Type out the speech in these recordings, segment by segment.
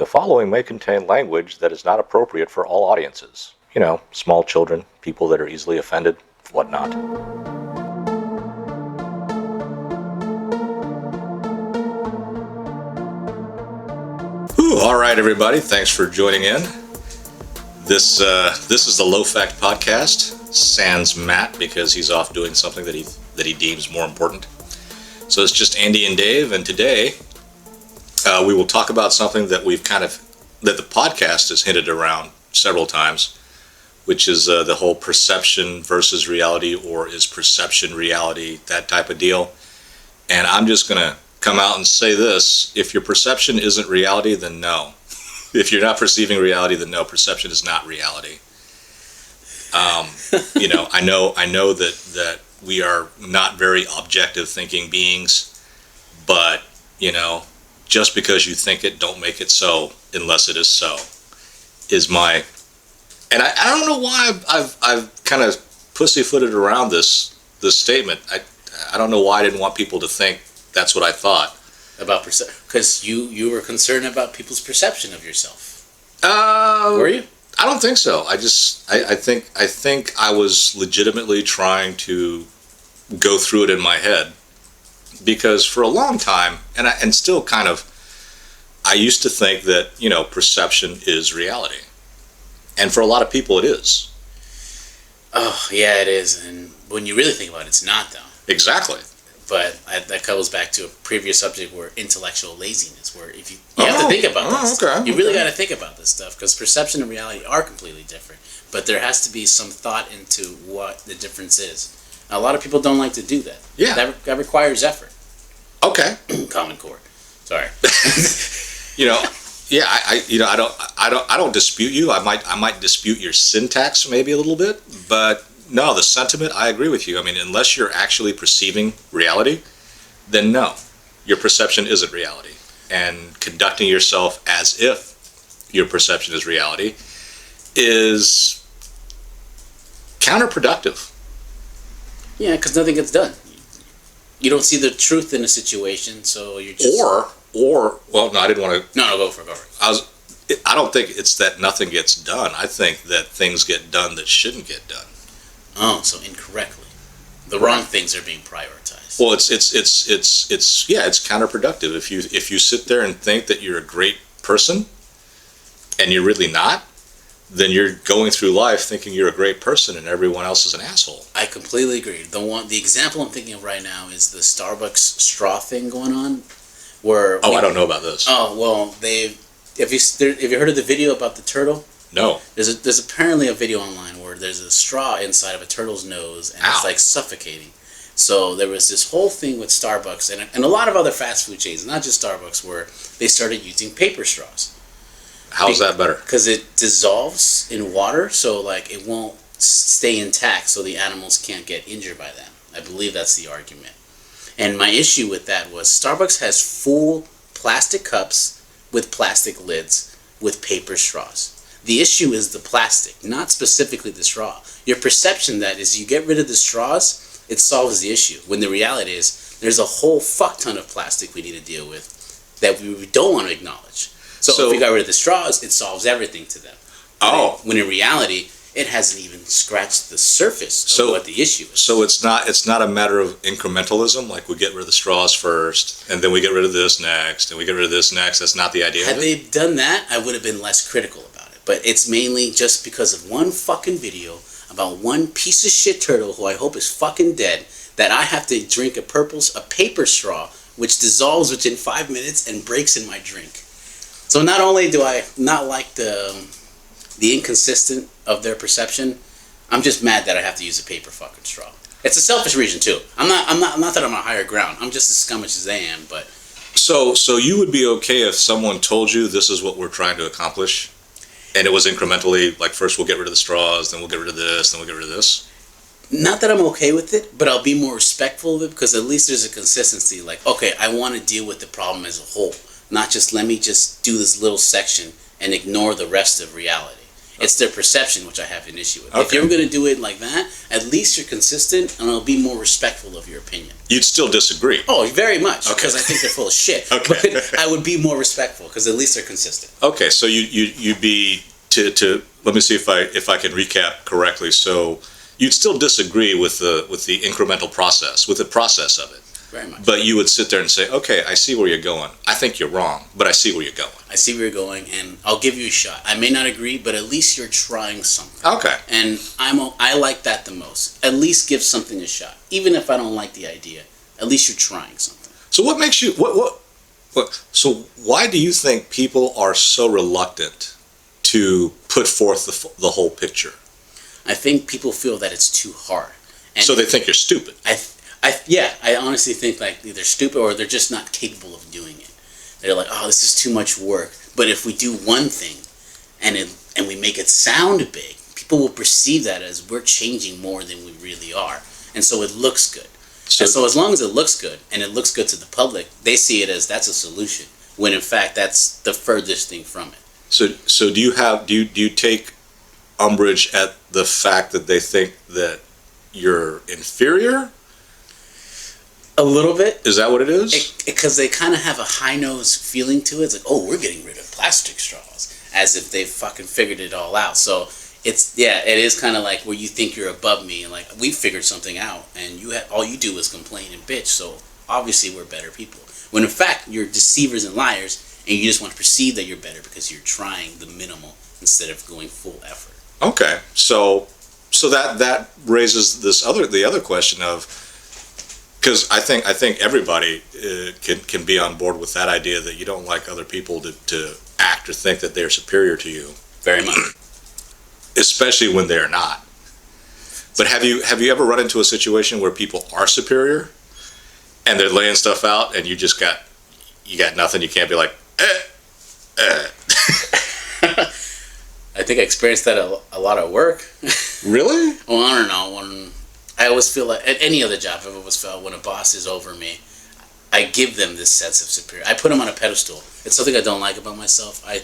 The following may contain language that is not appropriate for all audiences. You know, small children, people that are easily offended, whatnot. All right, everybody. Thanks for joining in. This is the Low Fact Podcast. Sans Matt because he's off doing something that he deems more important. So it's just Andy and Dave, and today we will talk about something that that the podcast has hinted around several times, which is the whole perception versus reality, or is perception reality, that type of deal. And I'm just gonna come out and say this: if your perception isn't reality, then no. If you're not perceiving reality, then no, perception is not reality. I know that we are not very objective thinking beings, but, just because you think it, don't make it so unless it is so, is my, and I don't know why I've kind of pussyfooted around this statement. I don't know why I didn't want people to think that's what I thought. About because you were concerned about people's perception of yourself. Were you? I don't think so. I think I was legitimately trying to go through it in my head, because for a long time, and still kind of, I used to think that perception is reality, and for a lot of people it is. Oh yeah, it is. And when you really think about it, it's not, though. Exactly. But that comes back to a previous subject, where intellectual laziness, where if you have to think about this, you really got to think about this stuff, because perception and reality are completely different. But there has to be some thought into what the difference is. Now, a lot of people don't like to do that. Yeah, that requires effort. Okay. Common Core. Sorry. Yeah. I don't dispute you. I might dispute your syntax maybe a little bit, but. No, the sentiment, I agree with you. I mean, unless you're actually perceiving reality, then no, your perception isn't reality. And conducting yourself as if your perception is reality is counterproductive. Yeah, because nothing gets done. You don't see the truth in a situation, so you're just... Well, no, I didn't want to... No, go for it. I don't think it's that nothing gets done. I think that things get done that shouldn't get done. Oh, so incorrectly. The wrong things are being prioritized. Well, it's counterproductive. If you sit there and think that you're a great person and you're really not, then you're going through life thinking you're a great person and everyone else is an asshole. I completely agree. The example I'm thinking of right now is the Starbucks straw thing going on, where I don't know about this. Oh, well, have you heard of the video about the turtle? No. There's apparently a video online where there's a straw inside of a turtle's nose, and it's like suffocating. So there was this whole thing with Starbucks and a lot of other fast food chains, not just Starbucks, where they started using paper straws. How's that better? Because it dissolves in water, so like it won't stay intact, so the animals can't get injured by them. I believe that's the argument. And my issue with that was Starbucks has full plastic cups with plastic lids with paper straws. The issue is the plastic, not specifically the straw. Your perception that is you get rid of the straws, it solves the issue. When the reality is there's a whole fuck ton of plastic we need to deal with that we don't want to acknowledge. So if we got rid of the straws, it solves everything to them. When in reality, it hasn't even scratched the surface of what the issue is. So it's not a matter of incrementalism, like we get rid of the straws first, and then we get rid of this next, and we get rid of this next. That's not the idea. Had they done that, I would have been less critical about it. But it's mainly just because of one fucking video about one piece of shit turtle who I hope is fucking dead, that I have to drink a paper straw, which dissolves within 5 minutes and breaks in my drink. So not only do I not like the inconsistent of their perception, I'm just mad that I have to use a paper fucking straw. It's a selfish reason too. I'm not that I'm on a higher ground. I'm just as scummish as they am, but... So you would be okay if someone told you this is what we're trying to accomplish? And it was incrementally, like first we'll get rid of the straws, then we'll get rid of this, then we'll get rid of this? Not that I'm okay with it, but I'll be more respectful of it, because at least there's a consistency. Like, okay, I want to deal with the problem as a whole, not just let me just do this little section and ignore the rest of reality. It's their perception, which I have an issue with. Okay. If you're going to do it like that, at least you're consistent, and I'll be more respectful of your opinion. You'd still disagree. Oh, very much, Okay. because I think they're full of shit. Okay. But I would be more respectful, because at least they're consistent. Okay, so you'd be to let me see if I can recap correctly. So you'd still disagree with the incremental process, with the process of it. Very much. But you would sit there and say, okay, I see where you're going. I think you're wrong, but I see where you're going. I see where you're going, and I'll give you a shot. I may not agree, but at least you're trying something. Okay. And I like that the most. At least give something a shot, even if I don't like the idea. At least you're trying something. So what makes you so why do you think people are so reluctant to put forth the whole picture? I think people feel that it's too hard. And So they think you're stupid. I honestly think like they're stupid or they're just not capable of doing it. They're like, oh, this is too much work. But if we do one thing and we make it sound big, people will perceive that as we're changing more than we really are. And so it looks good. So as long as it looks good and it looks good to the public, they see it as that's a solution. When in fact that's the furthest thing from it. So do you take umbrage at the fact that they think that you're inferior? A little bit. Is that what it is? Because they kind of have a high-nose feeling to it. It's like, oh, we're getting rid of plastic straws. As if they've fucking figured it all out. So, it is kind of like where you think you're above me. And like, we figured something out. And all you do is complain and bitch. So, obviously, we're better people. When in fact, you're deceivers and liars. And you just want to perceive that you're better because you're trying the minimal instead of going full effort. Okay. So that raises the other question of, because I think everybody can be on board with that idea that you don't like other people to act or think that they're superior to you, Very much. especially when they're not. But have you ever run into a situation where people are superior and they're laying stuff out and you got nothing? You can't be like, I think I experienced that a lot at work. Really? Well, I don't know. I always feel like, at any other job, I've always felt when a boss is over me, I give them this sense of superior. I put them on a pedestal. It's something I don't like about myself. I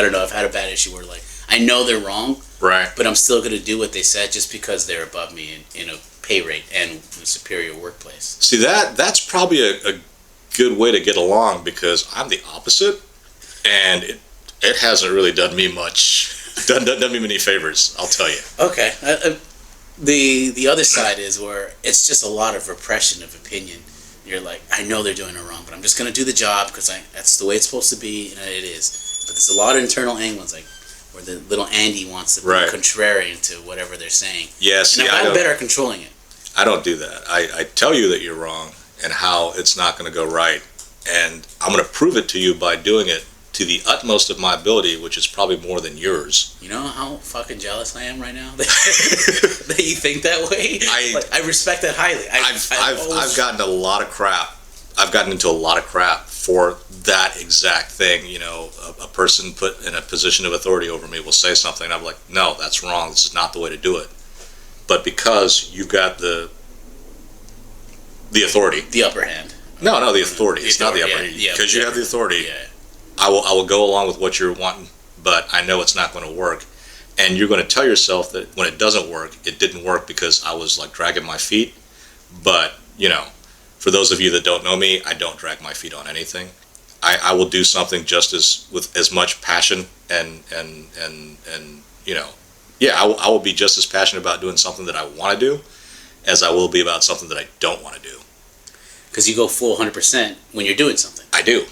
don't know, I've had a bad issue where like, I know they're wrong, Right. but I'm still going to do what they said just because they're above me in a pay rate and in a superior workplace. See, that's probably a good way to get along, because I'm the opposite, and it hasn't really done me much, done me many favors, I'll tell you. Okay. The other side is where it's just a lot of repression of opinion. You're like, I know they're doing it wrong, but I'm just going to do the job because that's the way it's supposed to be, and it is. But there's a lot of internal angles, like where the little Andy wants to be Right. contrarian to whatever they're saying. Yes, And I'm better at controlling it. I don't do that. I tell you that you're wrong and how it's not going to go right, and I'm going to prove it to you by doing it to the utmost of my ability, which is probably more than yours. You know how fucking jealous I am right now that you think that way. I respect that highly. I've gotten a lot of crap. I've gotten into a lot of crap for that exact thing. You know, a person put in a position of authority over me will say something, and I'm like, no, that's wrong. This is not the way to do it. But because you've got the authority, the upper hand. No, the authority. It's not the upper hand. hand. Yeah, Because you have the authority. Yeah. I will go along with what you're wanting, but I know it's not going to work. And you're going to tell yourself that when it doesn't work, it didn't work because I was like dragging my feet. But, you know, for those of you that don't know me, I don't drag my feet on anything. I will do something just with as much passion and you know, yeah, I will be just as passionate about doing something that I want to do as I will be about something that I don't want to do. Because you go full 100% when you're doing something. I do.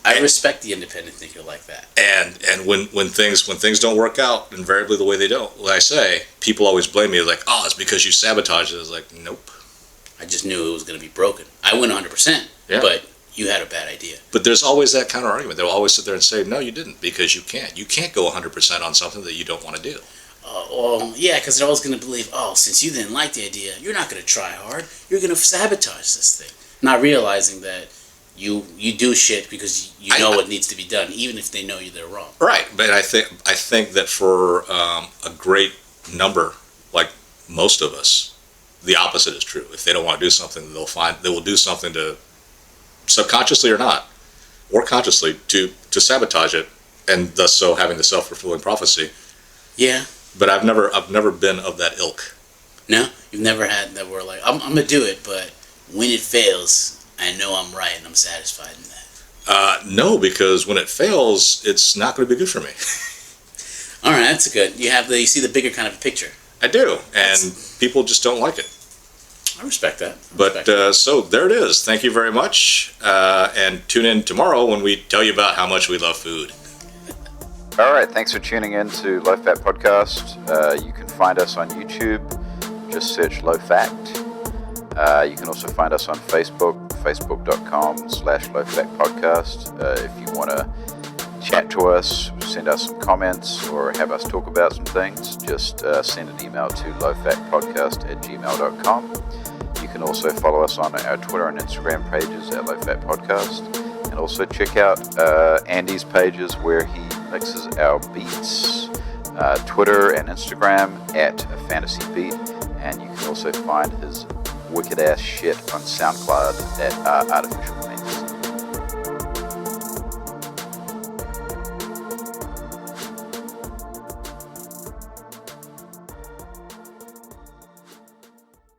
I respect the independent thinker like that. And when things don't work out, invariably the way they don't, like I say, people always blame me, like, oh, it's because you sabotaged it. I was like, nope. I just knew it was going to be broken. I went 100%, Yeah. but you had a bad idea. But there's always that counter argument. They'll always sit there and say, no, you didn't, because you can't. You can't go 100% on something that you don't want to do. Well, yeah, because they're always going to believe, oh, since you didn't like the idea, you're not going to try hard. You're going to sabotage this thing. Not realizing that you do shit because you know what needs to be done, even if they know they're wrong. Right, but I think that for a great number, like most of us, the opposite is true. If they don't want to do something, they will do something to, subconsciously or not, or consciously, to sabotage it and thus so having the self-fulfilling prophecy. Yeah. But I've never been of that ilk. No, you've never had that where like I'm gonna do it, but when it fails, I know I'm right and I'm satisfied in that. No, because when it fails, it's not going to be good for me. All right, that's good. You see the bigger kind of picture. I do, and people just don't like it. I respect that. So there it is. Thank you very much, and tune in tomorrow when we tell you about how much we love food. All right, thanks for tuning in to Low Fat Podcast. You can find us on YouTube. Just search Low Fact. You can also find us on Facebook, facebook.com/Low Fat Podcast. If you want to chat to us, send us some comments, or have us talk about some things, just send an email to lowfatpodcast@gmail.com. You can also follow us on our Twitter and Instagram pages at Low Fat Podcast. And also check out Andy's pages where he mixes our beats. Twitter and Instagram @FantasyBeat. And you can also find his wicked ass shit on SoundCloud at Artificial